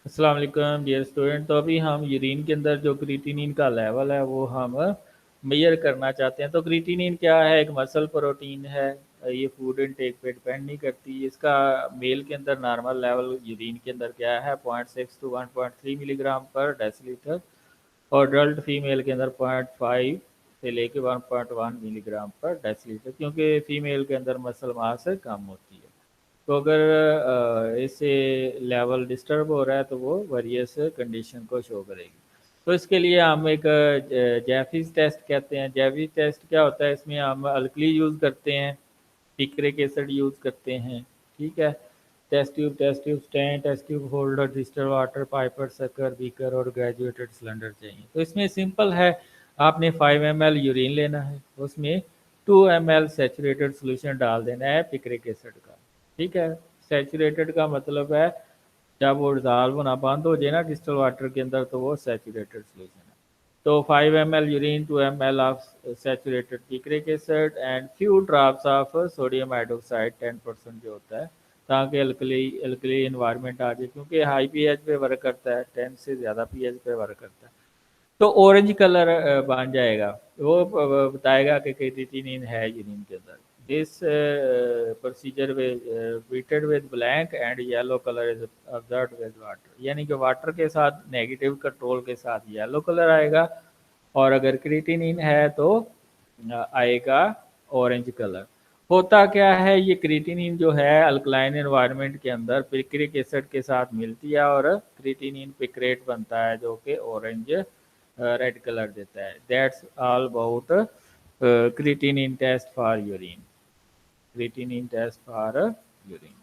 अस्सलाम वालेकुम dear student. तो अभी हम यूरिन के अंदर जो क्रिएटिनिन का लेवल है वो हम मेजर करना चाहते हैं। तो क्रिएटिनिन क्या है? एक मसल प्रोटीन है। ये फूड इनटेक पे डिपेंड नहीं करती। इसका मेल के अंदर नॉर्मल लेवल यूरिन के अंदर क्या है? 0.6 टू 1.3 मिलीग्राम पर डेसीलीटर, और अडल्ट फीमेल के अंदर 0.5 से लेके 1.1 मिलीग्राम पर डेसीलीटर, क्योंकि फीमेल के अंदर मसल मास कम होती है। तो अगर इससे लेवल डिस्टर्ब हो रहा है तो वो वेरियस कंडीशन को शो करेगी। तो इसके लिए हम एक जैफिस टेस्ट कहते हैं। जैफिस टेस्ट क्या होता है? इसमें हम अल्कली यूज़ करते हैं, पिक्रिक एसिड यूज़ करते हैं, ठीक है। Test tube stand, test tube holder, distilled water, pipette, शक्कर, बीकर और ग्रेजुएटेड सिलेंडर चाहिए। तो इसमें सिंपल है, आपने 5 ml यूरिन लेना है, उसमें 2 ml सेचुरेटेड सोल्यूशन डाल देना है पिक्रिक एसिड का, ठीक है। सैचुरेटेड का मतलब है जब वो डिजॉल्व होना बंद हो जाए ना डिस्टल वाटर के अंदर, तो वो सैचुरेटेड सोल्यूशन है। तो 5 ml urine, 2 ml of saturated picric acid and few drops of sodium hydroxide 10% जो होता है, ताकि अल्कली इन्वायरमेंट आ जाए, क्योंकि हाई पीएच पे वर्क करता है, 10 से ज़्यादा पीएच पे वर्क करता है। तो ऑरेंज कलर बन जाएगा, वो बताएगा कि क्रिएटिनिन है यूरिन के अंदर। This procedure repeated with blank and yellow colour is observed with water, यानी कि वाटर के साथ नेगेटिव कंट्रोल के साथ येलो कलर आएगा, और अगर क्रिएटिनिन है तो आएगा ऑरेंज कलर। होता क्या है, ये क्रिएटिनिन जो है अल्कलाइन एनवायरनमेंट के अंदर पिक्रिक एसिड के साथ मिलती है और क्रिएटिनिन पिक्रेट बनता है, जो कि ऑरेंज रेड कलर देता है। That's all about creatinine test for urine. Creatinine test for urine.